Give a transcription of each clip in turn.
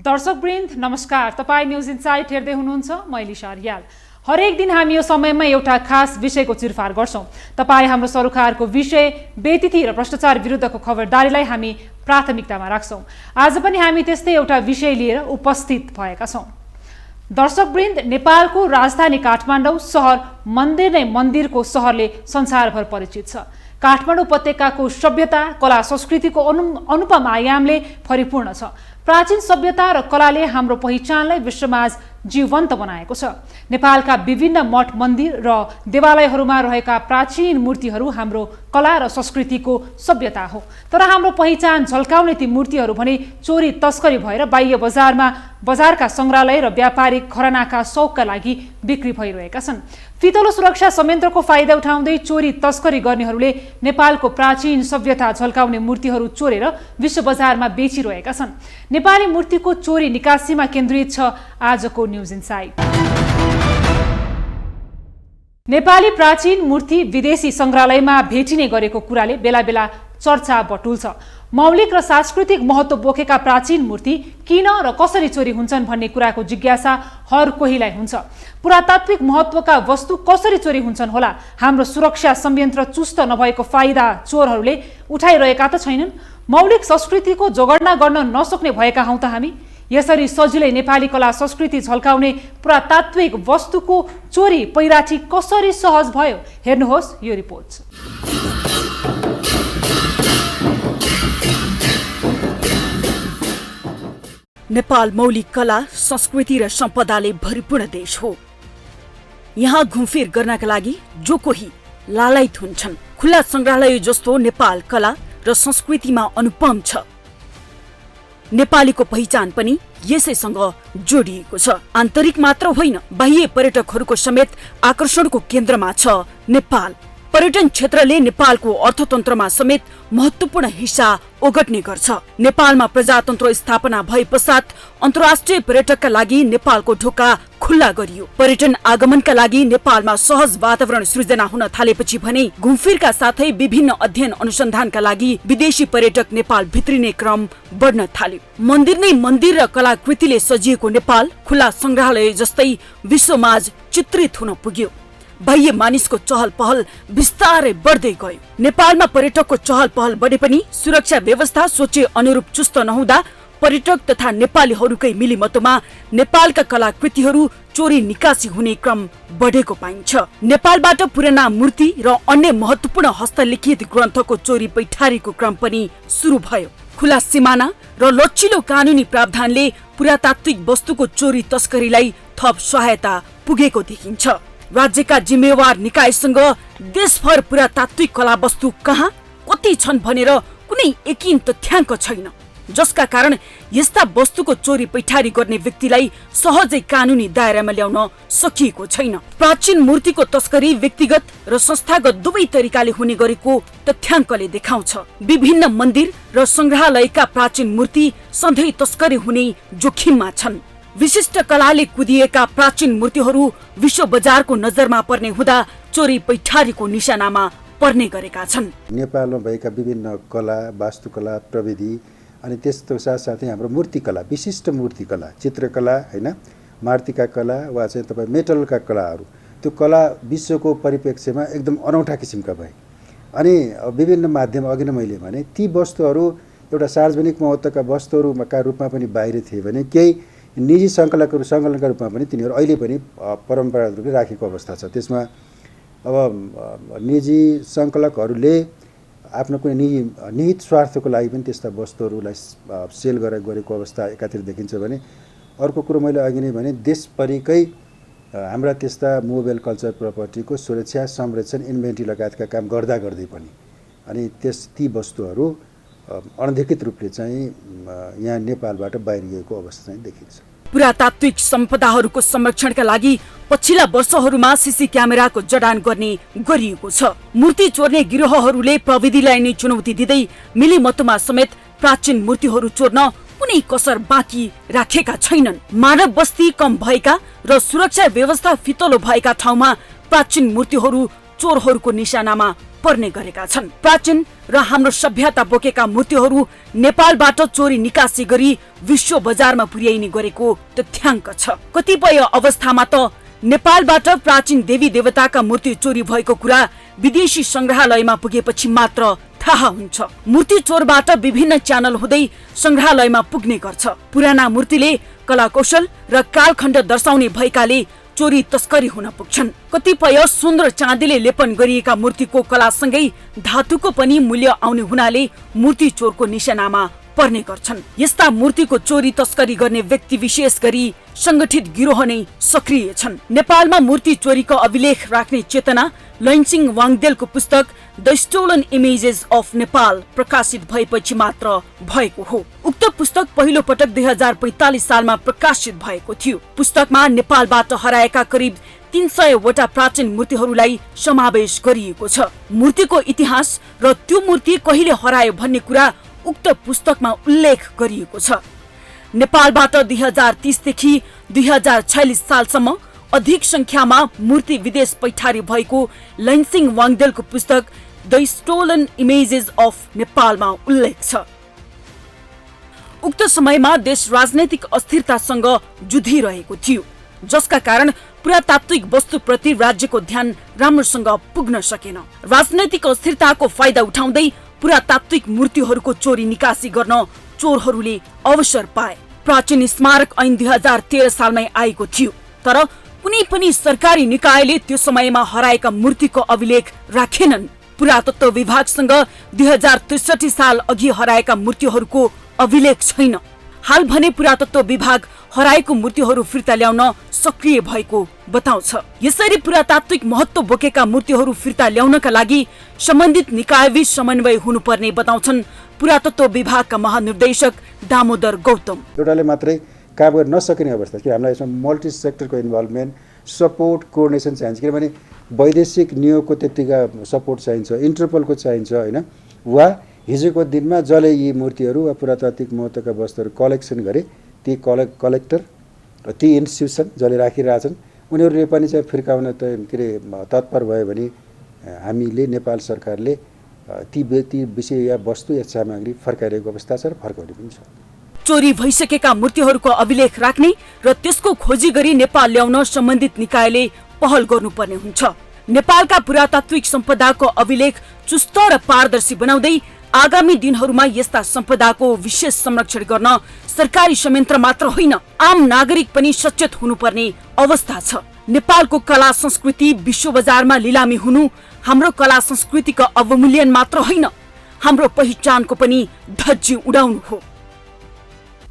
दर्शकवृन्द नमस्कार। तपाईं news insight हेर्दै हुनुहुन्छ। म इलिशा रियाल। हरेक दिन हामी यो समयमा एउटा खास विषयको चिरफार गर्छौं। तपाईं हाम्रो सरोकारको विषय, बेतिथि र भ्रष्टाचार विरुद्धको खबरदारीलाई हामी प्राथमिकतामा राख्छौं। आज पनि हामी त्यस्तै एउटा विषय लिएर उपस्थित भएका छौं। दर्शकवृन्द, नेपालको राजधानी काठमाडौँ सहर मन्दिर नै मन्दिरको सहरले संसारभर परिचित छ। काठमाडौँ उपत्यकाको सभ्यता, कला, संस्कृतिको अनुपम आयामले परिपूर्ण छ। प्राचीन सभ्यता र कलाले हाम्रो पहिचानलाई विश्वमाझ जीवन्त बनाएको छ। नेपालका विभिन्न मठ मन्दिर र देवालयहरूमा रहेका प्राचीन मूर्तिहरू हाम्रो कला र संस्कृतिको सभ्यता हो। तर हाम्रो पहिचान झल्काउने ती मूर्तिहरू भने चोरी तस्करी भएर बाह्य बजारका संग्रहालय र व्यापारिक घरानाका शौकका लागि बिक्री भइरहेका छन्। फितलो सुरक्षा संयन्त्रको फाइदा उठाउँदै चोरी तस्करी गर्नेहरूले नेपालको प्राचीन सभ्यता झल्काउने मूर्तिहरू चोरेर विश्व बजारमा बेचिरहेका छन्। नेपाली मूर्तिको चोरी निकासीमा केन्द्रित छ आजको न्यूज इनसाइट। नेपाली प्राचीन मूर्ति विदेशी संग्रहालयमा भेटिने गरेको कुराले बेला बेला चर्चा बटुल्छ। मौलिक र सांस्कृतिक महत्त्व बोकेका प्राचीन मूर्ति किन र कसरी चोरी हुन्छन् भन्ने कुराको जिज्ञासा हर कोहीलाई हुन्छ। पुरातात्विक महत्त्वका वस्तु कसरी चोरी हुन्छन् होला? हाम्रो सुरक्षा संयन्त्र चुस्त नभएको फाइदा चोरहरूले उठाइरहेका त छैनन्? मौलिक संस्कृतिको जोगर्ना गर्न नसक्ने भएका हौं त हामी? यसरी सजिलै नेपाली कला संस्कृति झल्काउने पुरातात्विक वस्तुको चोरी पैराठी कसरी सहज भयो? हेर्नुहोस् यो रिपोर्ट। नेपाल मौलिक कला, संस्कृति र सम्पदाले भरिपूर्ण देश हो। यहाँ घुमफिर गर्नका लागि जो कोही लालायित हुन्छन्। खुला संग्रहालय जस्तो नेपाल कला र संस्कृतिमा अनुपम छ। नेपालीको पहिचान पनि यसैसँग जोडिएको छ। आन्तरिक मात्र होइन, बाह्य पर्यटकहरूको समेत आकर्षणको केन्द्रमा छ नेपाल। पर्यटन क्षेत्रले नेपालको अर्थतन्त्रमा समेत महत्त्वपूर्ण हिस्सा ओगट्ने गर्छ। नेपालमा प्रजातन्त्र स्थापना भए पश्चात अन्तर्राष्ट्रिय पर्यटकका लागि नेपालको ढोका खुल्ला गरियो। पर्यटन आगमनका लागि नेपालमा सहज वातावरण सृजना हुन थालेपछि भने घुमफिरका साथै विभिन्न अध्ययन अनुसन्धानका लागि विदेशी पर्यटक नेपाल भित्रिने क्रम बढ्न थाल्यो। मन्दिर नै मन्दिर र कलाकृतिले सजिएको नेपाल खुला संग्रहालय जस्तै विश्वमाझ चित्रित हुन पुग्यो। बाह्य मानिसको चहल पहल बिस्तारै बढ्दै गयो। नेपालमा पर्यटकको चहल पहल बढे पनि सुरक्षा व्यवस्था सोचे अनुरूप चुस्त नहुँदा पर्यटक तथा नेपालीहरूकै मिलिमतोमा नेपालका कलाकृतिहरू चोरी निकासी हुने क्रम बढेको पाइन्छ। नेपालबाट पुराना मूर्ति र अन्य महत्त्वपूर्ण हस्तलिखित ग्रन्थको चोरी पैठारीको क्रम पनि सुरु भयो। खुला सिमाना र लचिलो कानुनी प्रावधानले पुरातात्विक वस्तुको चोरी तस्करीलाई थप सहायता पुगेको देखिन्छ। राज्यका जिम्मेवार निकायसँग देशभर पुरातात्विक कला वस्तु कहाँ कति छन् भनेर कुनै यकिन तथ्याङ्क छैन, जसका कारण यस्ता वस्तुको चोरी पैठारी गर्ने व्यक्तिलाई सहजै कानुनी दायरामा ल्याउन सकिएको छैन। प्राचीन मूर्तिको तस्करी व्यक्तिगत र संस्थागत दुवै तरिकाले हुने गरेको तथ्याङ्कले देखाउँछ। विभिन्न मन्दिर र संग्रहालयका प्राचीन मूर्ति सधैँ तस्करी हुने जोखिममा छन्। विशिष्ट कलाले कुदिएका प्राचीन मूर्तिहरू विश्व बजारको नजरमा पर्ने हुँदा चोरी पैठारीको निशानामा पर्ने गरेका छन्। नेपालमा भएका विभिन्न कला, वास्तुकला, प्रविधि अनि त्यस्तो साथसाथै हाम्रो मूर्तिकला, विशिष्ट मूर्तिकला, चित्रकला होइन, मार्तिका कला वा चाहिँ तपाईँ मेटलका कलाहरू, त्यो कला विश्वको परिप्रेक्ष्यमा एकदम अनौठा किसिमका भए। अनि विभिन्न माध्यम अघि नै मैले भने ती वस्तुहरू एउटा सार्वजनिक महत्त्वका वस्तुहरूका रूपमा पनि बाहिर थिए भने केही निजी सङ्कलनका रूपमा पनि तिनीहरू अहिले पनि परम्परागत रूपले राखेको अवस्था छ। त्यसमा अब निजी सङ्कलकहरूले आफ्नो कुनै निहित स्वार्थको लागि पनि त्यस्ता वस्तुहरूलाई सेल गरेको अवस्था एकातिर देखिन्छ भने अर्को कुरो मैले अघि नै भने देशभरिकै हाम्रा त्यस्ता मोबाइल कल्चर प्रपर्टीको सुरक्षा, संरक्षण, इन्भेन्ट्री लगायतका काम गर्दा गर्दै पनि अनि ती वस्तुहरू अनधिकृत रूपले चाहिँ यहाँ नेपालबाट बाहिर गएको अवस्था चाहिँ देखिन्छ। पुरातात्विक सम्पदाहरूको संरक्षणका लागि पछिल्ला वर्षहरूमा सीसी क्यामेराको जडान गर्ने गरिएको छ। मूर्ति चोर्ने गिरोहहरूले प्रविधिलाई नै चुनौती दिँदै मिलिमतोमा समेत प्राचीन मूर्तिहरू चोर्न कुनै कसर बाँकी राखेका छैनन्। मानव बस्ती कम भएका र सुरक्षा व्यवस्था फितलो भएका ठाउँमा प्राचीन मूर्तिहरू चोरहरूको निशानामा पर्ने गरेका छन्। प्राचीन र हाम्रो सभ्यता बोकेका मूर्तिहरू नेपालबाट चोरी निकासी गरी विश्व बजारमा पुर्याइने गरेको तथ्याङ्क छ। कतिपय अवस्थामा त नेपालबाट प्राचीन देवी देवताका मूर्ति चोरी भएको कुरा विदेशी संग्रहालयमा पुगेपछि मात्र थाहा हुन्छ। मूर्ति चोरबाट विभिन्न च्यानल हुँदै संग्रहालयमा पुग्ने गर्छ। पुराना मूर्तिले कला कौशल र कालखण्ड दर्शाउने भएकाले चोरी तस्करी हुन पुग्छन्। कतिपय सुन र चाँदीले लेपन गरिएका मूर्तिको कलासँगै धातुको पनि मूल्य आउने हुनाले मूर्ति चोरको निशानामा पर्ने गर्छन्। यस्ता मूर्तिको चोरी तस्करी गर्ने व्यक्ति विशेष गरी संगठित गिरोह नै सक्रिय छन्। नेपालमा मूर्ति चोरीको अभिलेख राख्ने चेतना लैनसिंह वाङदेलको पुस्तक the stolen images of Nepal प्रकाशित भएपछि मात्र भएको हो। उक्त पुस्तक पहिलो पटक 2045 सालमा प्रकाशित भएको थियो। पुस्तकमा नेपालबाट हराएका करिब 300 वटा प्राचीन मूर्तिहरूलाई समावेश गरिएको छ। मूर्तिको इतिहास र त्यो मूर्ति कहिले हरायो भन्ने कुरा उक्त पुस्तकमा उल्लेख गरिएको छ। नेपालबाट 2030 देखि 2046 सालसम्म अधिक संख्यामा मूर्ति विदेश पैठारी भएको लैनसिंह वाङदेलको पुस्तक द स्टोलन इमेजेस अफ नेपालमा उल्लेख छ। उक्त समयमा देश राजनैतिक अस्थिरतासँग जुधिरहेको थियो, जसका कारण पुरातात्विक वस्तुप्रति राज्यको ध्यान राम्रोसँग पुग्न सकेन। राजनैतिक अस्थिरताको फाइदा उठाउँदै पुरातात्विक मूर्तिहरूको चोरी निकासी गर्न चोरहरूले अवसर पाए। प्राचीन स्मारक ऐन 2013 सालमै आएको थियो, तर कुनै पनि सरकारी निकायले त्यो समयमा हराएका मूर्तिको अभिलेख राखेनन्। पुरातत्व विभागसँग 2063 साल अघि हराएका मूर्तिहरूको अभिलेख छैन। हाल भने पुरातत्व विभाग हराएको मूर्तिहरू फिर्ता ल्याउन सक्रिय भएको बताउँछ। यसरी पुरातात्विक महत्त्व बोकेका मूर्तिहरू फिर्ता ल्याउनका लागि सम्बन्धित निकायबीच समन्वय हुनुपर्ने बताउँछन् पुरातत्व विभागका महानिर्देशक दामोदर गौतम। एउटाले मात्रै काम गर्न नसकिने अवस्था कि हामीलाई यसमा मल्टी सेक्टरको इन्भल्भमेन्ट, सपोर्ट, कोअर्डिनेसन चाहिन्छ। किनभने वैदेशिक नियोगको त्यत्तिका सपोर्ट चाहिन्छ, इन्टरपोलको चाहिन्छ होइन। वा हिजोको दिनमा जसले यी मूर्तिहरू वा पुरातात्विक महत्त्वका वस्तुहरू कलेक्सन गरे ती कलेक्टर ती इन्स्टिट्युसन जसले राखिरहेछन् उनीहरूले पनि चाहिँ फिर्काउन के अरे तत्पर भयो भने हामीले नेपाल सरकारले ती विषय या वस्तु या सामग्री फर्काइरहेको अवस्था छ र फर्काउने पनि छ। चोरी भइसकेका मूर्तिहरूको अभिलेख राख्ने र त्यसको खोजी गरी नेपाल ल्याउन सम्बन्धित निकायले पहल गर्नुपर्ने हुन्छ। नेपालका पुरातात्विक सम्पदाको अभिलेख चुस्त र पारदर्शी बनाउँदै आगामी दिनहरूमा यस्ता सम्पदाको विशेष संरक्षण गर्न सरकारी संयन्त्र मात्र होइन, आम नागरिक पनि सचेत हुनुपर्ने अवस्था छ। नेपालको कला संस्कृति विश्व बजारमा लिलामी हुनु हाम्रो कला संस्कृतिको अवमूल्यन मात्र होइन, हाम्रो पहिचानको पनि धज्जी उडाउनु हो।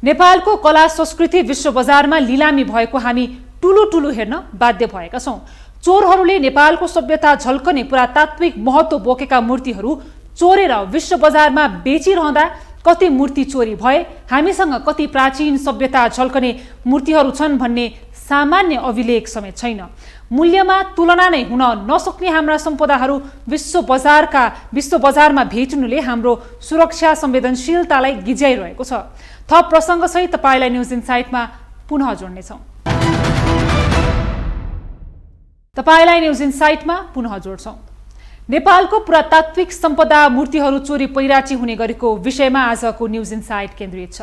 नेपालको कला संस्कृति विश्व बजारमा लिलामी भएको हामी ठुलो हेर्न बाध्य भएका छौं। चोरहरूले नेपालको सभ्यता झल्कने पुरातात्विक महत्त्व बोकेका मूर्तिहरू चोरेर विश्व बजारमा बेचिरहँदा कति मूर्ति चोरी भए, हामीसँग कति प्राचीन सभ्यता झल्कने मूर्तिहरू छन् भन्ने सामान्य अभिलेख समेत छैन। मूल्यमा तुलना नै हुन नसक्ने हाम्रा सम्पदाहरू विश्व बजारमा भेटिनुले हाम्रो सुरक्षा संवेदनशीलतालाई गिज्याइरहेको छ। थप प्रसङ्गसहित तपाईलाई न्युज इनसाइटमा पुनः जोड्नेछौँ। तपाईलाई न्युज इनसाइटमा पुनः जोड्छौँ। नेपालको पुरातात्विक सम्पदा मूर्तिहरू चोरी पैराची हुने गरेको विषयमा आजको न्युज इनसाइट केन्द्रित छ।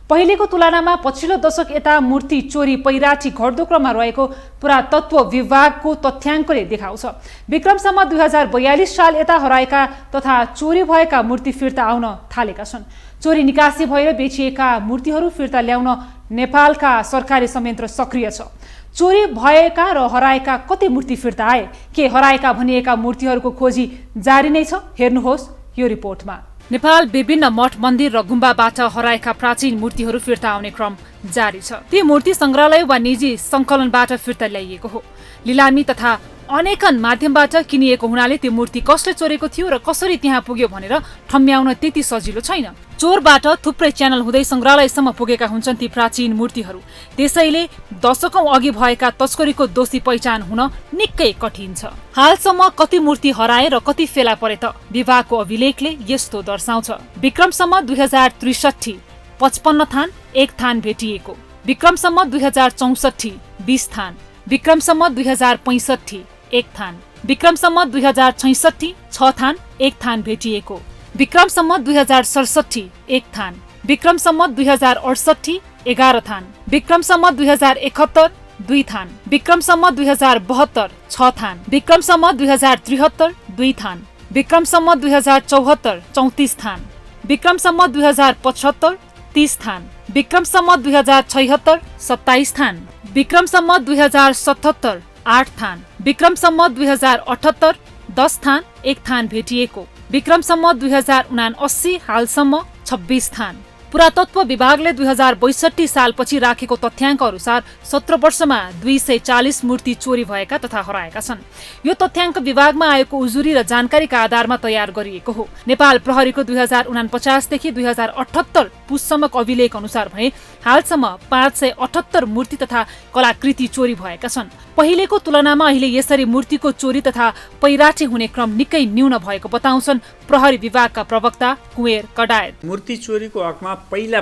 पहिलेको तुलनामा पछिल्लो दशक यता मूर्ति चोरी पैराची घट्दो क्रममा रहेको पुरातत्व विभागको तथ्याङ्कले देखाउँछ। विक्रमसम्म 2042 साल यता हराएका तथा चोरी भएका मूर्ति फिर्ता आउन थालेका छन्। चोरी निकासी भएर बेचिएका मूर्तिहरू फिर्ता ल्याउन नेपालका सरकारी संयन्त्र सक्रिय छ। चोरी भएका र हराएका कति मूर्ति फिर्ता आए, के हराएका भनिएका मूर्तिहरूको खोजी जारी नै छ? हेर्नुहोस् यो रिपोर्टमा। नेपाल विभिन्न मठ मन्दिर र गुम्बाबाट हराएका प्राचीन मूर्तिहरू फिर्ता आउने क्रम जारी छ। ती मूर्ति संग्रहालय वा निजी संकलनबाट फिर्ता ल्याइएको हो। लिलामी तथा अनेकन माध्यमबाट किनिएको हुनाले त्यो मूर्ति कसले चोरेको थियो र कसरी त्यहाँ पुग्यो भनेर ठम्म्याउन त्यति सजिलो छैन। चोरबाट थुप्रै च्यानल हुँदै संग्रहालयसम्म पुगेका हुन्छन् ती प्राचीन मूर्तिहरू। त्यसैले दशकौं अघि भएका तस्करीको दोषी पहिचान हुन निकै कठिन छ। हालसम्म कति मूर्ति हराए र कति फेला परे त विभागको अभिलेखले यस्तो दर्शाउँछ। विक्रमसम्म 2063 55 थान 1 थान भेटिएको, विक्रमसम्म 2064 20 थान, विक्रमसम्म 2065 1 थान, विक्रम सम्वत 2066 6 थान 1 थान भेटिएको। विक्रम सम्वत 2067 1 थान। विक्रम सम्वत 2068 11 थान। विक्रम सम्वत 2071 2 थान। विक्रम सम्वत 2072 6 थान। विक्रम सम्वत 2073 2 थान। विक्रम सम्वत 2074 34 थान। विक्रम सम्वत 2075 30 थान। विक्रम सम्वत 2076 27 थान। विक्रम सम्वत 2077 8 थान। विक्रम सम्वत 2078 10 थान 1 थान भेटिएको। विक्रम सम्वत 2079 हालसम्म 26 थान। पुरातत्व विभागले 2062 सालपछि राखेको तथ्याङ्क अनुसार 17 वर्षमा 240 मूर्ति चोरी भएका तथा हराएका छन्। यो तथ्याङ्क विभागमा आएको उजुरी र जानकारीका आधारमा तयार गरिएको हो। नेपाल प्रहरीको 2049 देखि 2078 पुससम्मको अभिलेख अनुसार भने हालसम्म 578 मूर्ति तथा कलाकृति चोरी भएका छन्। पहिलेको तुलनामा अहिले यसरी मूर्तिको चोरी तथा पैराठी हुने क्रम निकै न्यून भएको बताउँछन् प्रहरी विभागका प्रवक्ता कुँवर कडायत। मूर्ति चोरीको हकमा पहिला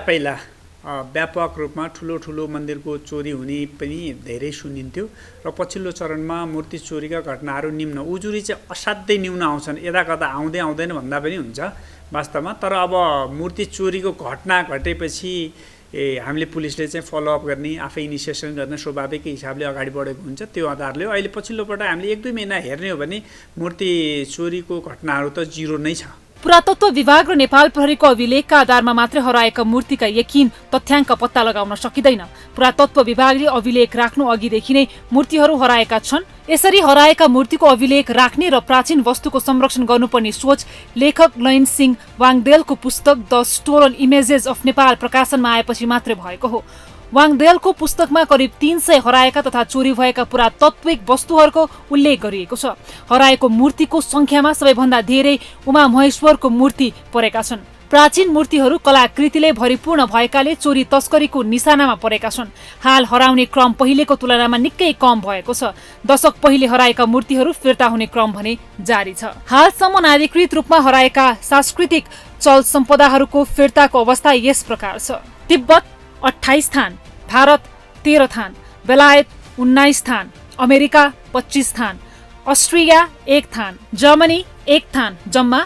व्यापक रूपमा ठुलो मन्दिरको चोरी हुने पनि धेरै सुनिन्थ्यो र पछिल्लो चरणमा मूर्ति चोरीका घटनाहरू निम्न, उजुरी चाहिँ असाध्यै न्यून आउँछन्। यदाकदा आउँदैन भन्दा पनि हुन्छ वास्तवमा। तर अब मूर्ति चोरीको घटना घटेपछि हामीले पुलिसले चाहिँ फलोअप गर्ने, आफै इनिसिएसन गर्ने स्वाभाविक हिसाबले अगाडि बढेको हुन्छ। त्यो आधारले अहिले पछिल्लो पल्ट हामीले 1-2 महिना हेर्ने हो भने मूर्ति चोरीको घटनाहरू त जिरो नै छ। पुरातत्व विभाग र नेपाल प्रहरीको अभिलेखका आधारमा मात्रै हराएका मूर्तिका यकिन तथ्याङ्क पत्ता लगाउन सकिँदैन। पुरातत्व विभागले अभिलेख राख्नु अघिदेखि नै मूर्तिहरू हराएका छन्। यसरी हराएका मूर्तिको अभिलेख राख्ने र प्राचीन वस्तुको संरक्षण गर्नुपर्ने सोच लेखक लयन सिंह वाङदेलको पुस्तक the stolen images of Nepal प्रकाशनमा आएपछि मात्रै भएको हो। वाङदेलको पुस्तकमा करिब 300 हराएका तथा चोरी भएका पुरातात्विक वस्तुहरूको उल्लेख गरिएको छ। हराएको मूर्तिको संख्यामा सबैभन्दा धेरै उमा महेश्वरको मूर्ति परेका छन्। प्राचीन मूर्तिहरू कलाकृतिले भरिपूर्ण भएकाले चोरी तस्करीको निशानामा परेका छन्। हाल हराउने क्रम पहिलेको तुलनामा निकै कम भएको छ। दशक पहिले हराएका मूर्तिहरू फिर्ता हुने क्रम भने जारी छ। हालसम्म अनाधिकृत रूपमा हराएका सांस्कृतिक चल सम्पदाहरूको फिर्ताको अवस्था यस प्रकार छ। तिब्बत 28 थान, भारत 13 थान, बेलायत 19 थान, अमेरिका 25 थान, अस्ट्रिया 1 थान, जर्मनी 1 थान, जम्मा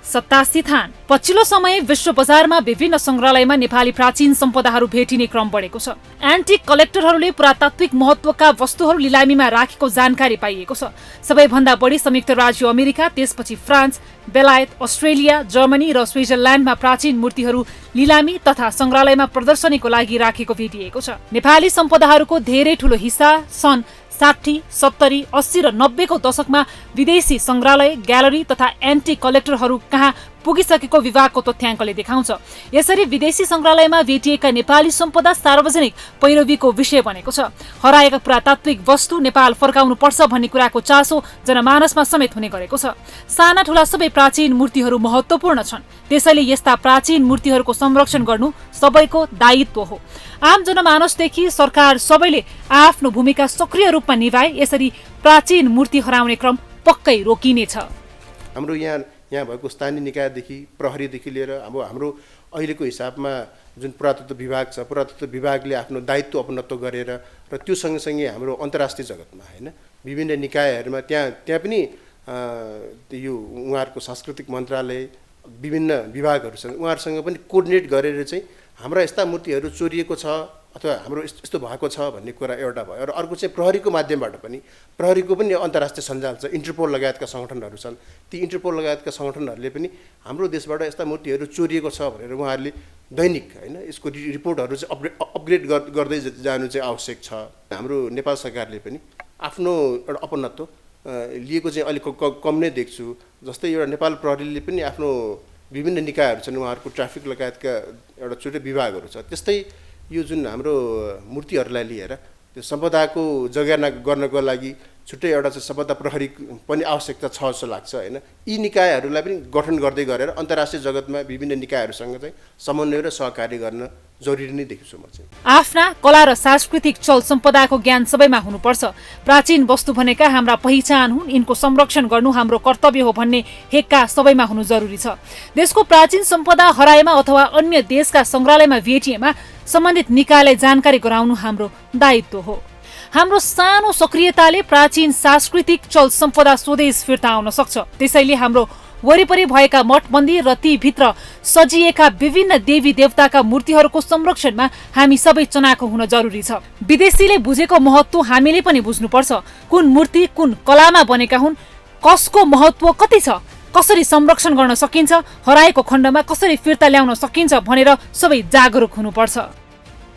87 थान। पछिल्लो समय विश्व बजारमा विभिन्न संग्रहालयमा नेपाली प्राचीन सम्पदाहरू भेटिने क्रम बढेको छ। एन्टिक कलेक्टरहरूले पुरातात्विक महत्त्वका वस्तुहरू लिलामीमा राखेको जानकारी पाइएको छ। सबैभन्दा बढी संयुक्त राज्य अमेरिका, त्यसपछि फ्रान्स, बेलायत, अस्ट्रेलिया, जर्मनी र स्विजरल्यान्डमा प्राचीन मूर्तिहरू लिलामी तथा संग्रहालयमा प्रदर्शनीको लागि राखेको भेटिएको छ। नेपाली सम्पदाहरूको धेरै ठूलो हिस्सा सन् 60, 70, 80 र 90 को दशकमा विदेशी संग्रहालय, ग्यालरी तथा एन्टी कलेक्टरहरू कहाँ पुगिसकेको विभागको तथ्याङ्कले देखाउँछ। यसरी विदेशी संग्रहालयमा भेटिएका नेपाली सम्पदा सार्वजनिक पैरवीको विषय बनेको छ। हराएका पुरातात्विक वस्तु नेपाल फर्काउनु पर्छ भन्ने कुराको चासो जनमानसमा समेत हुने गरेको छ। साना ठूला सबै प्राचीन मूर्तिहरू महत्त्वपूर्ण छन्। त्यसैले यस्ता प्राचीन मूर्तिहरूको संरक्षण गर्नु सबैको दायित्व हो। आम जनमानसदेखि सरकार सबैले आफ्नो भूमिका सक्रिय रूपमा निभाए यसरी प्राचीन मूर्ति हराउने क्रम पक्कै रोकिनेछ। हाम्रो यहाँ भएको स्थानीय निकायदेखि प्रहरीदेखि लिएर अब हाम्रो अहिलेको हिसाबमा जुन पुरातत्व विभाग छ, पुरातत्व विभागले आफ्नो दायित्व अपनत्व गरेर र त्यो सँगसँगै हाम्रो अन्तर्राष्ट्रिय जगतमा हैन विभिन्न निकायहरूमा त्यहाँ पनि यो उहाँहरूको सांस्कृतिक मन्त्रालय विभिन्न विभागहरूसँग उहाँहरूसँग पनि कोअर्डिनेट गरेर चाहिँ हाम्रा यस्ता मूर्तिहरू चोरिएको छ अथवा हाम्रो यस्तो भएको छ भन्ने कुरा एउटा भयो। र अर्को चाहिँ प्रहरीको माध्यमबाट पनि प्रहरीको पनि अन्तर्राष्ट्रिय सञ्जाल छ, इन्टरपोल लगायतका सङ्गठनहरू छन्। ती इन्टरपोल लगायतका सङ्गठनहरूले पनि हाम्रो देशबाट यस्ता मूर्तिहरू चोरिएको छ भनेर उहाँहरूले दैनिक हैन यसको रिपोर्टहरू चाहिँ अपग्रेड गर्दै जानु चाहिँ आवश्यक छ। हाम्रो नेपाल सरकारले पनि आफ्नो एउटा अपनत्व लिएको चाहिँ अलिक कम नै देख्छु। जस्तै एउटा नेपाल प्रहरीले पनि आफ्नो विभिन्न निकायहरू छन्, उहाँहरूको ट्राफिक लगायतका एउटा छुट्टै विभागहरू छ। त्यस्तै यो जुन हाम्रो मूर्तिहरूलाई लिएर त्यो सम्पदाको जगेर्ना गर्नको लागि छुट्टै एउटा चाहिँ सम्पदा प्रहरी पनि आवश्यकता छ जस्तो लाग्छ हैन। यी निकायहरूलाई पनि गठन गर्दै गरेर अन्तर्राष्ट्रिय जगतमा विभिन्न निकायहरूसँग चाहिँ समन्वय र सहकार्य गर्न जरुरी नै देख्छु म चाहिँ। आफ्ना कला र सांस्कृतिक चल सम्पदाको ज्ञान सबैमा हुनुपर्छ। प्राचीन वस्तु भनेका हाम्रा पहिचान हुन्, यिनको संरक्षण गर्नु हाम्रो कर्तव्य हो भन्ने हेक्का सबैमा हुनु जरुरी छ। देशको प्राचीन सम्पदा हराएमा अथवा अन्य देशका संग्रहालयमा भेटिएमा सम्बन्धित निकायलाई जानकारी गराउनु हाम्रो दायित्व हो। हाम्रो सानो सक्रियताले प्राचीन सांस्कृतिक चल सम्पदा स्वदेश फिर्ता आउन सक्छ। त्यसैले हाम्रो वरिपरि भएका मठ मन्दिर र ती भित्र सजिएका विभिन्न देवी देवताका मूर्तिहरूको संरक्षणमा हामी सबै चनाखो हुन जरुरी छ। विदेशीले बुझेको महत्त्व हामीले पनि बुझ्नुपर्छ। कुन मूर्ति कुन कलामा बनेका हुन्, कसको महत्त्व कति छ, कसरी संरक्षण गर्न सकिन्छ, हराएको खण्डमा कसरी फिर्ता ल्याउन सकिन्छ भनेर सबै जागरुक हुनुपर्छ।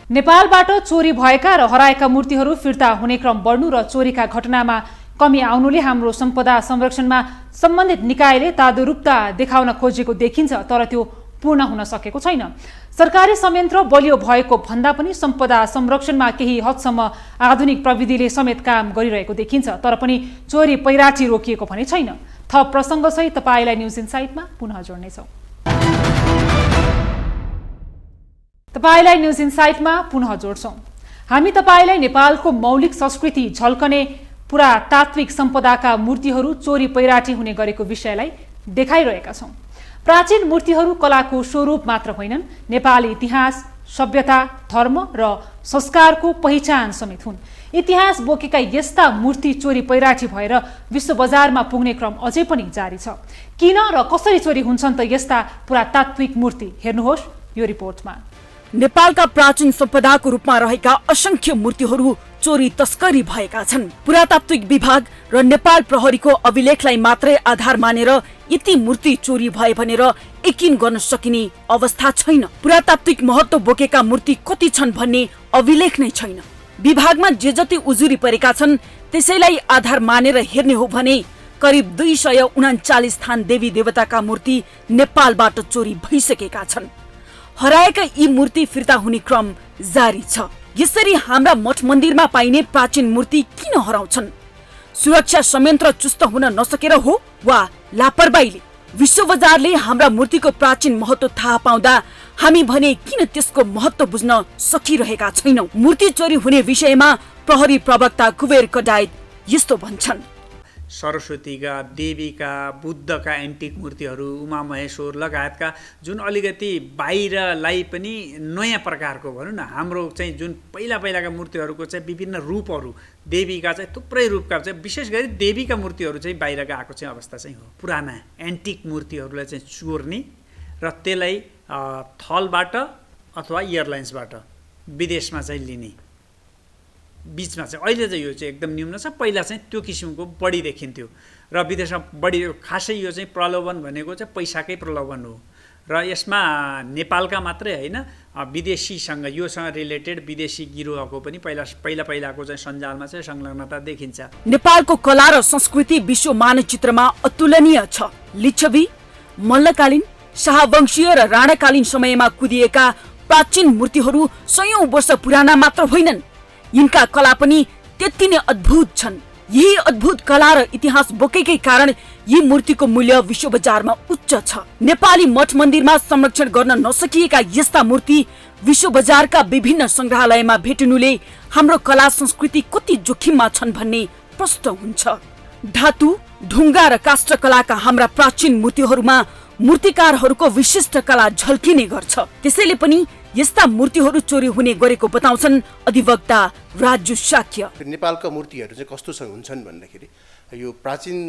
नेपालबाट चोरी भएका र हराएका मूर्तिहरू फिर्ता हुने क्रम बढ्नु र चोरीका घटनामा कमी आउनुले हाम्रो सम्पदा संरक्षणमा सम्बन्धित निकायले तादुरुकता देखाउन खोजेको देखिन्छ, तर त्यो पूर्ण हुन सकेको छैन। सरकारी संयन्त्र बलियो भएको भन्दा पनि सम्पदा संरक्षणमा केही हदसम्म आधुनिक प्रविधिले समेत काम गरिरहेको देखिन्छ, तर पनि चोरी पैराठी रोकिएको भने छैन। थप प्रसङ्गसहित तपाईलाई न्युज इनसाइटमा पुनः जोड्नेछौँ। तपाईलाई न्युज इनसाइटमा पुनः जोड्छौँ। हामी तपाईलाई नेपालको मौलिक संस्कृति झल्कने पुरातात्विक सम्पदाका मूर्तिहरू चोरी पैराठी हुने गरेको विषयलाई देखाइरहेका छौँ। प्राचीन मूर्तिहरू कलाको स्वरूप मात्र होइनन्, नेपाली इतिहास, सभ्यता, धर्म र संस्कारको पहिचान समेत हुन्। इतिहास बोकेका यस्ता मूर्ति चोरी पैराठी भएर विश्व बजारमा पुग्ने क्रम अझै पनि जारी छ। किन र कसरी चोरी हुन्छन् त यस्ता पुरातात्विक मूर्ति? हेर्नुहोस् यो रिपोर्टमा। नेपालका प्राचीन सम्पदाको रूपमा रहेका असंख्य मूर्तिहरू चोरी तस्करी भएका छन्। पुरातात्विक विभाग र नेपाल प्रहरीको अभिलेखलाई मात्रै आधार मानेर यति मूर्ति चोरी भए भनेर यकिन गर्न सकिने अवस्था छैन। पुरातात्विक महत्त्व बोकेका मूर्ति कति छन् भन्ने अभिलेख नै छैन। विभागमा जे जति उजुरी परेका छन् त्यसैलाई आधार मानेर हेर्ने हो भने करिब 239 स्थान देवी देवताका मूर्ति नेपालबाट चोरी भइसकेका छन्। हराएका यी मूर्ति फिर्ता हुने क्रम जारी छ। यसरी हाम्रा मठ मन्दिरमा पाइने प्राचीन मूर्ति किन हराउँछन्? सुरक्षा संयन्त्र चुस्त हुन नसकेर हो वा लापरवाहीले? विश्व बजारले हाम्रा मूर्तिको प्राचीन महत्त्व थाहा पाउँदा हामी भने किन त्यसको महत्त्व बुझ्न सकिरहेका छैनौं? मूर्ति चोरी हुने विषयमा प्रहरी प्रवक्ता कुबेर कडायत यस्तो भन्छन्। सरस्वतीका, देवीका, बुद्धका एन्टिक मूर्तिहरू, उमा महेश्वर लगायतका जुन अलिकति बाहिरलाई पनि नयाँ प्रकारको भनौँ न, हाम्रो चाहिँ जुन पहिलाका मूर्तिहरूको चाहिँ विभिन्न रूपहरू, देवीका चाहिँ थुप्रै रूपका चाहिँ विशेष गरी देवीका मूर्तिहरू चाहिँ बाहिर गएको चाहिँ अवस्था चाहिँ हो। पुराना एन्टिक मूर्तिहरूलाई चाहिँ चोर्ने र त्यसलाई थलबाट अथवा एयरलाइन्सबाट विदेशमा चाहिँ लिने बीचमा चाहिँ अहिले चाहिँ यो चाहिँ एकदम न्यून छ। पहिला चाहिँ त्यो किसिमको बढी देखिन्थ्यो र विदेशमा बढी, खासै यो चाहिँ प्रलोभन भनेको चाहिँ पैसाकै प्रलोभन हो र यसमा नेपालका मात्रै होइन विदेशीसँग योसँग रिलेटेड विदेशी गिरोहको पनि पहिलाको चाहिँ सञ्जालमा चाहिँ संलग्नता देखिन्छ। नेपालको कला र संस्कृति विश्व मानचित्रमा अतुलनीय छ। लिच्छवी, मल्लकालीन, शाहवंशीय र राणाकालीन समयमा कुदिएका प्राचीन मूर्तिहरू सयौं वर्ष पुराना मात्र होइनन्, यिनका कला पनि त्यति नै अद्भुत छन्। यही अद्भुत कला र इतिहास बोकेकै कारण यी मूर्तिको मूल्य विश्व बजारमा उच्च छ। नेपाली मठ मन्दिरमा संरक्षण गर्न नसकिएका यस्ता मूर्ति विश्व बजारका विभिन्न संग्रहालयमा भेटिनुले हाम्रो कला संस्कृति कति जोखिममा छन् भन्ने प्रश्न हुन्छ। धातु, ढुङ्गा र काष्ठ कलाका हाम्रा प्राचीन मूर्तिहरूमा मूर्तिकारहरूको विशिष्ट कला झल्किने गर्छ। त्यसैले पनि यस्ता मूर्तिहरू चोरी हुने गरेको बताउँछन् अधिवक्ता राजु शाक्य। नेपालका मूर्तिहरू चाहिँ कस्तो हुन्छन् भन्दाखेरि यो प्राचीन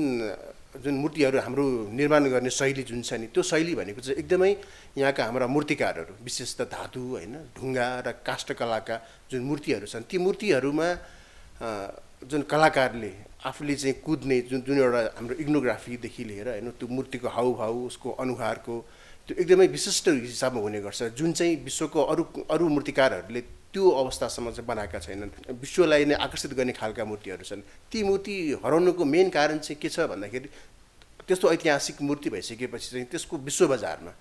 जुन मूर्तिहरू हाम्रो निर्माण गर्ने शैली जुन छ नि, त्यो शैली भनेको चाहिँ एकदमै यहाँका हाम्रा मूर्तिकारहरू विशेष त धातु होइन, ढुङ्गा र काष्ठ कलाका जुन मूर्तिहरू छन्, ती मूर्तिहरूमा जुन कलाकारले आफूले चाहिँ कुद्ने जुन एउटा हाम्रो इग्नोग्राफीदेखि लिएर होइन, त्यो मूर्तिको हाउभाउ, उसको अनुहारको त्यो एकदमै विशिष्ट हिसाबमा हुने गर्छ, जुन चाहिँ विश्वको अरू मूर्तिकारहरूले त्यो अवस्थासम्म चाहिँ बनाएका छैनन्। विश्वलाई नै आकर्षित गर्ने खालका मूर्तिहरू छन्। ती मूर्ति हराउनुको मेन कारण चाहिँ के छ भन्दाखेरि त्यस्तो ऐतिहासिक मूर्ति भइसकेपछि चाहिँ त्यसको विश्व बजारमा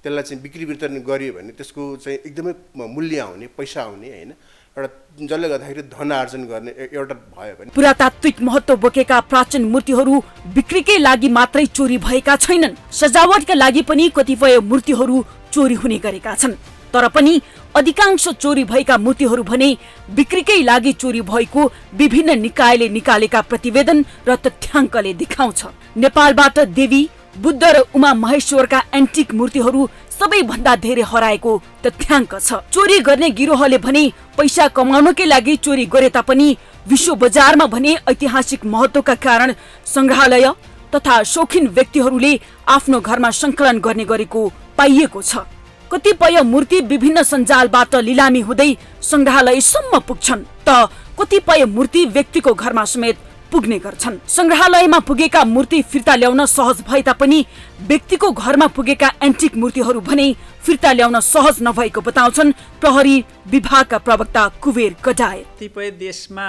त्यसलाई चाहिँ बिक्री वितरण गरियो भने त्यसको चाहिँ एकदमै मूल्य आउने, पैसा आउने होइन, एउटा जसले गर्दाखेरि धन आर्जन गर्ने एउटा भयो भने। पुरातात्विक महत्त्व बोकेका प्राचीन मूर्तिहरू बिक्रीकै लागि मात्रै चोरी भएका छैनन्, सजावटका लागि पनि कतिपय मूर्तिहरू चोरी हुने गरेका छन्। तर पनि अधिकांश चोरी भएका मूर्तिहरू भने बिक्रीकै लागि चोरी भएको विभिन्न निकायले निकालेका प्रतिवेदन र तथ्याङ्कले देखाउँछ। नेपालबाट देवी, बुद्ध र उमा महेश्वरका एन्टिक मूर्तिहरू सबैभन्दा धेरै हराएको तथ्याङ्क छ। चोरी गर्ने गिरोहले भने पैसा कमाउनकै लागि चोरी गरे तापनि विश्व बजारमा भने ऐतिहासिक महत्त्वका कारण संग्रहालय तथा शौखिन व्यक्तिहरूले आफ्नो घरमा संकलन गर्ने गरेको पाइएको छ। कतिपय मूर्ति विभिन्न सञ्जालबाट लिलामी हुँदै संग्रहालयसम्म पुग्छन् त कतिपय मूर्ति व्यक्तिको घरमा समेत पुग्ने गर्छन्। संग्रहालयमा पुगेका मूर्ति फिर्ता ल्याउन सहज भए तापनि व्यक्तिको घरमा पुगेका एन्टिक मूर्तिहरू भने फिर्ता ल्याउन सहज नभएको बताउँछन् प्रहरी विभागका प्रवक्ता कुबेर कटायत। कतिपय देशमा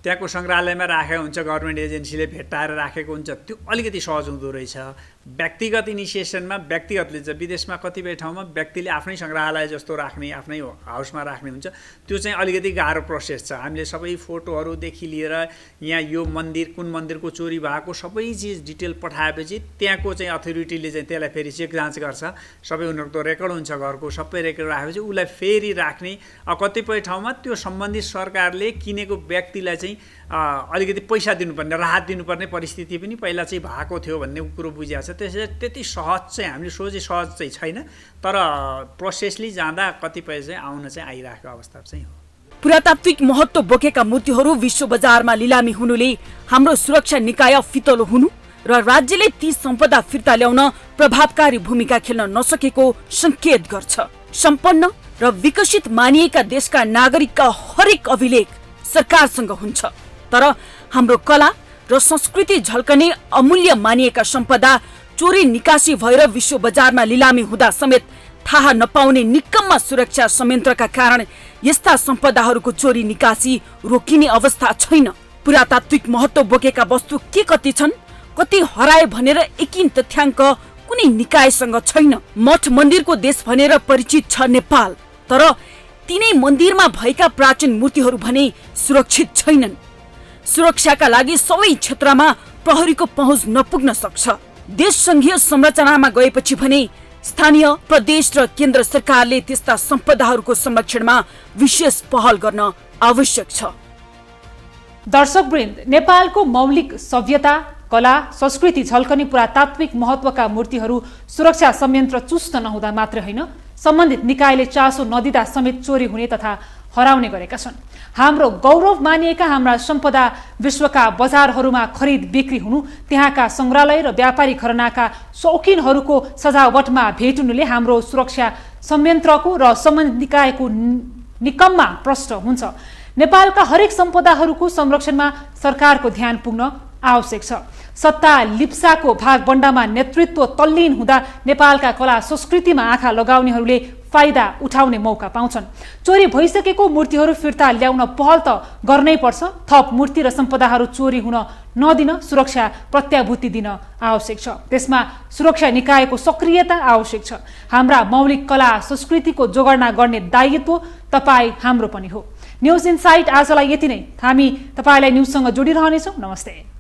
त्यहाँको सङ्ग्रहालयमा राखेको हुन्छ, गभर्मेन्ट एजेन्सीले भेट्टाएर राखेको हुन्छ, त्यो अलिकति सहज हुँदो रहेछ। व्यक्तिगत इनिसिएसनमा व्यक्तिगतले चाहिँ विदेशमा कतिपय ठाउँमा व्यक्तिले आफ्नै सङ्ग्रहालय जस्तो राख्ने, आफ्नै हाउसमा राख्ने हुन्छ, त्यो चाहिँ अलिकति गाह्रो प्रोसेस छ। हामीले सबै फोटोहरूदेखि लिएर यहाँ यो मन्दिर कुन मन्दिरको चोरी भएको सबै चिज डिटेल पठाएपछि त्यहाँको चाहिँ अथोरिटीले चाहिँ त्यसलाई फेरि चेक जाँच गर्छ। सबै उनीहरूको रेकर्ड हुन्छ, घरको सबै रेकर्ड राखेपछि उसलाई फेरि राख्ने। कतिपय ठाउँमा त्यो सम्बन्धित सरकारले किनेको व्यक्तिलाई चाहिँ अलिकति पैसा दिनुपर्ने, राहत दिनुपर्ने परिस्थिति पनि पहिला चाहिँ भएको थियो भन्ने कुरो बुझिएको छ। त्यसैले त्यति सहज चाहिँ हामीले सोचे सहज चाहिँ छैन, तर प्रोसेसली जाँदा कतिपय चाहिँ आउन चाहिँ आइरहेको अवस्था चाहिँ हो। पुरातात्विक महत्त्व बोकेका मूर्तिहरू विश्व बजारमा लिलामी हुनुले हाम्रो सुरक्षा निकाय फितलो हुनु र राज्यले ती सम्पदा फिर्ता ल्याउन प्रभावकारी भूमिका खेल्न नसकेको संकेत गर्छ। सम्पन्न र विकसित मानिएका देशका नागरिकका हरेक अभिलेख सरकारसँग हुन्छ, तर हाम्रो कला र संस्कृति झल्कने अमूल्य मानिएका सम्पदा चोरी निकासी भएर विश्व बजारमा लिलामी हुँदा समेत थाहा नपाउने निकम्मा सुरक्षा संयन्त्रका कारण यस्ता सम्पदाहरूको चोरी निकासी रोकिने अवस्था छैन। पुरातात्विक महत्त्व बोकेका वस्तु के कति छन्, कति हराए भनेर एकिन तथ्याङ्क कुनै निकायसँग छैन। मठ मन्दिरको देश भनेर परिचित छ नेपाल, तर तिनै मन्दिरमा भएका प्राचीन मूर्तिहरू भने सुरक्षित छैनन्। सुरक्षाका लागि सबै क्षेत्रमा प्रहरीको पहुँच नपुग्न सक्छ। देश संघीय संरचनामा गएपछि भने स्थानीय, प्रदेश र केन्द्र सरकारले त्यस्ता सम्पदाहरूको संरक्षणमा विशेष पहल गर्न आवश्यक छ। दर्शकवृन्द, नेपालको मौलिक सभ्यता, कला, संस्कृति झल्कने पुरातात्विक महत्त्वका मूर्तिहरू सुरक्षा संयन्त्र चुस्त नहुँदा मात्र होइन, सम्बन्धित निकायले चासो नदिँदा समेत चोरी हुने तथा हराउने गरेका छन्। हाम्रो गौरव मानिएका हाम्रा सम्पदा विश्वका बजारहरूमा खरिद बिक्री हुनु, त्यहाँका सङ्ग्रहालय र व्यापारी घरानाका शौकिनहरूको सजावटमा भेट हुनुले हाम्रो सुरक्षा संयन्त्रको र सम्बन्धित निकायको निकम्मा प्रष्ट हुन्छ। नेपालका हरेक सम्पदाहरूको संरक्षणमा सरकारको ध्यान पुग्न आवश्यक छ। सत्ता लिप्साको भागबण्डामा नेतृत्व तल्लीन हुँदा नेपालका कला संस्कृतिमा आँखा लगाउनेहरूले फाइदा उठाउने मौका पाउँछन्। चोरी भइसकेको मूर्तिहरू फिर्ता ल्याउन पहल त गर्नै पर्छ। थप मूर्ति र सम्पदाहरू चोरी हुन नदिन सुरक्षा प्रत्याभूति दिन आवश्यक छ। त्यसमा सुरक्षा निकायको सक्रियता आवश्यक छ। हाम्रा मौलिक कला संस्कृतिको जोगर्ना गर्ने दायित्व तपाईँ हाम्रो पनि हो। न्युज इनसाइट आजलाई यति नै। हामी तपाईँलाई न्युजसँग जोडिरहनेछौँ। नमस्ते।